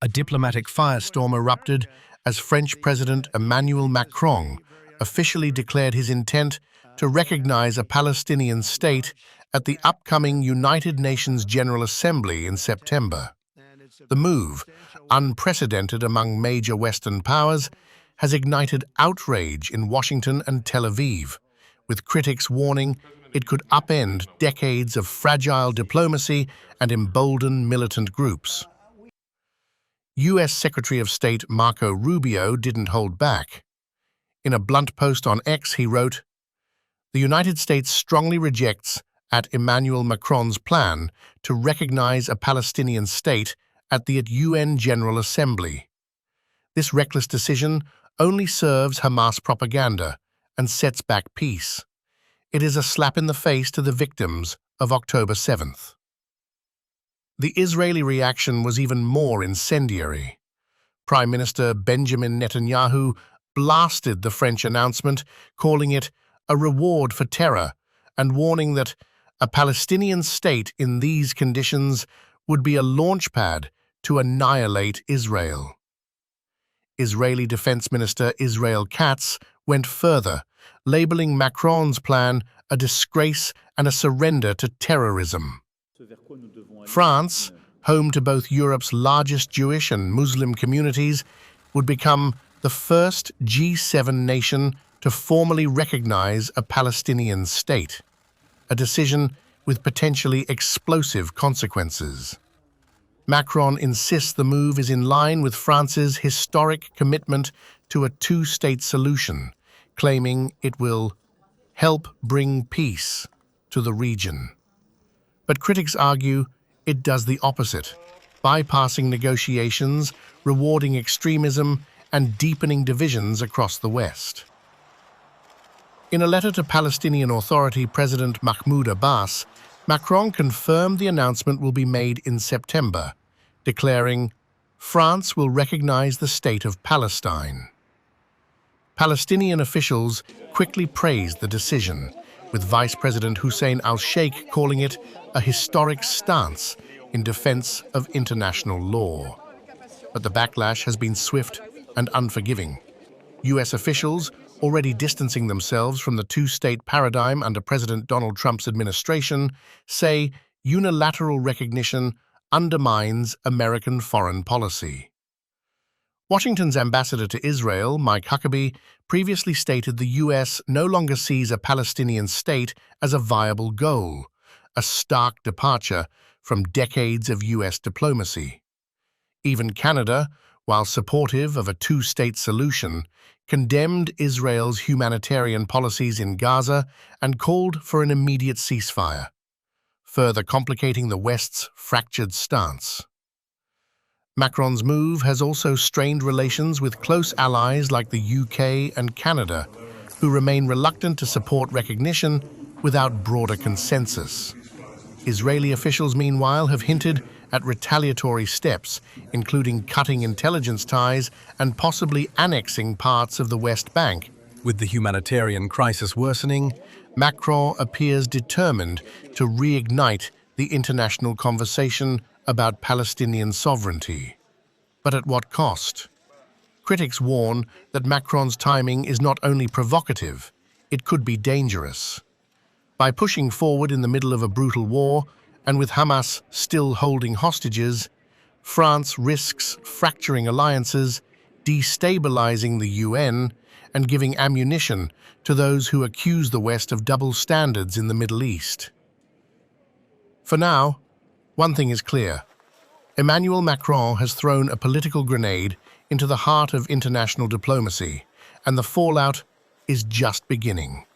A diplomatic firestorm erupted as French President Emmanuel Macron officially declared his intent to recognize a Palestinian state at the upcoming United Nations General Assembly in September. The move, unprecedented among major Western powers, has ignited outrage in Washington and Tel Aviv, with critics warning it could upend decades of fragile diplomacy and embolden militant groups. U.S. Secretary of State Marco Rubio didn't hold back. In a blunt post on X, he wrote, "The United States strongly rejects at Emmanuel Macron's plan to recognize a Palestinian state at the UN General Assembly. This reckless decision only serves Hamas propaganda and sets back peace. It is a slap in the face to the victims of October 7th. The Israeli reaction was even more incendiary. Prime Minister Benjamin Netanyahu blasted the French announcement, calling it a reward for terror and warning that a Palestinian state in these conditions would be a launchpad to annihilate Israel. Israeli Defense Minister Israel Katz went further, labeling Macron's plan a disgrace and a surrender to terrorism. France, home to both Europe's largest Jewish and Muslim communities, would become the first G7 nation to formally recognize a Palestinian state, a decision with potentially explosive consequences. Macron insists the move is in line with France's historic commitment to a two-state solution, claiming it will help bring peace to the region. But critics argue it does the opposite, bypassing negotiations, rewarding extremism, and deepening divisions across the West. In a letter to Palestinian Authority President Mahmoud Abbas, Macron confirmed the announcement will be made in September, declaring, "France will recognize the state of Palestine." Palestinian officials quickly praised the decision, with Vice President Hussein al-Sheikh calling it a historic stance in defense of international law. But the backlash has been swift and unforgiving. U.S. officials, already distancing themselves from the two-state paradigm under President Donald Trump's administration, say unilateral recognition undermines American foreign policy. Washington's ambassador to Israel, Mike Huckabee, previously stated the U.S. no longer sees a Palestinian state as a viable goal, a stark departure from decades of U.S. diplomacy. Even Canada, while supportive of a two-state solution, condemned Israel's humanitarian policies in Gaza and called for an immediate ceasefire, further complicating the West's fractured stance. Macron's move has also strained relations with close allies like the UK and Canada, who remain reluctant to support recognition without broader consensus. Israeli officials, meanwhile, have hinted at retaliatory steps, including cutting intelligence ties and possibly annexing parts of the West Bank. With the humanitarian crisis worsening, Macron appears determined to reignite the international conversation about Palestinian sovereignty. But at what cost? Critics warn that Macron's timing is not only provocative, it could be dangerous. By pushing forward in the middle of a brutal war, and with Hamas still holding hostages, France risks fracturing alliances, destabilizing the UN, and giving ammunition to those who accuse the West of double standards in the Middle East. For now, one thing is clear. Emmanuel Macron has thrown a political grenade into the heart of international diplomacy, and the fallout is just beginning.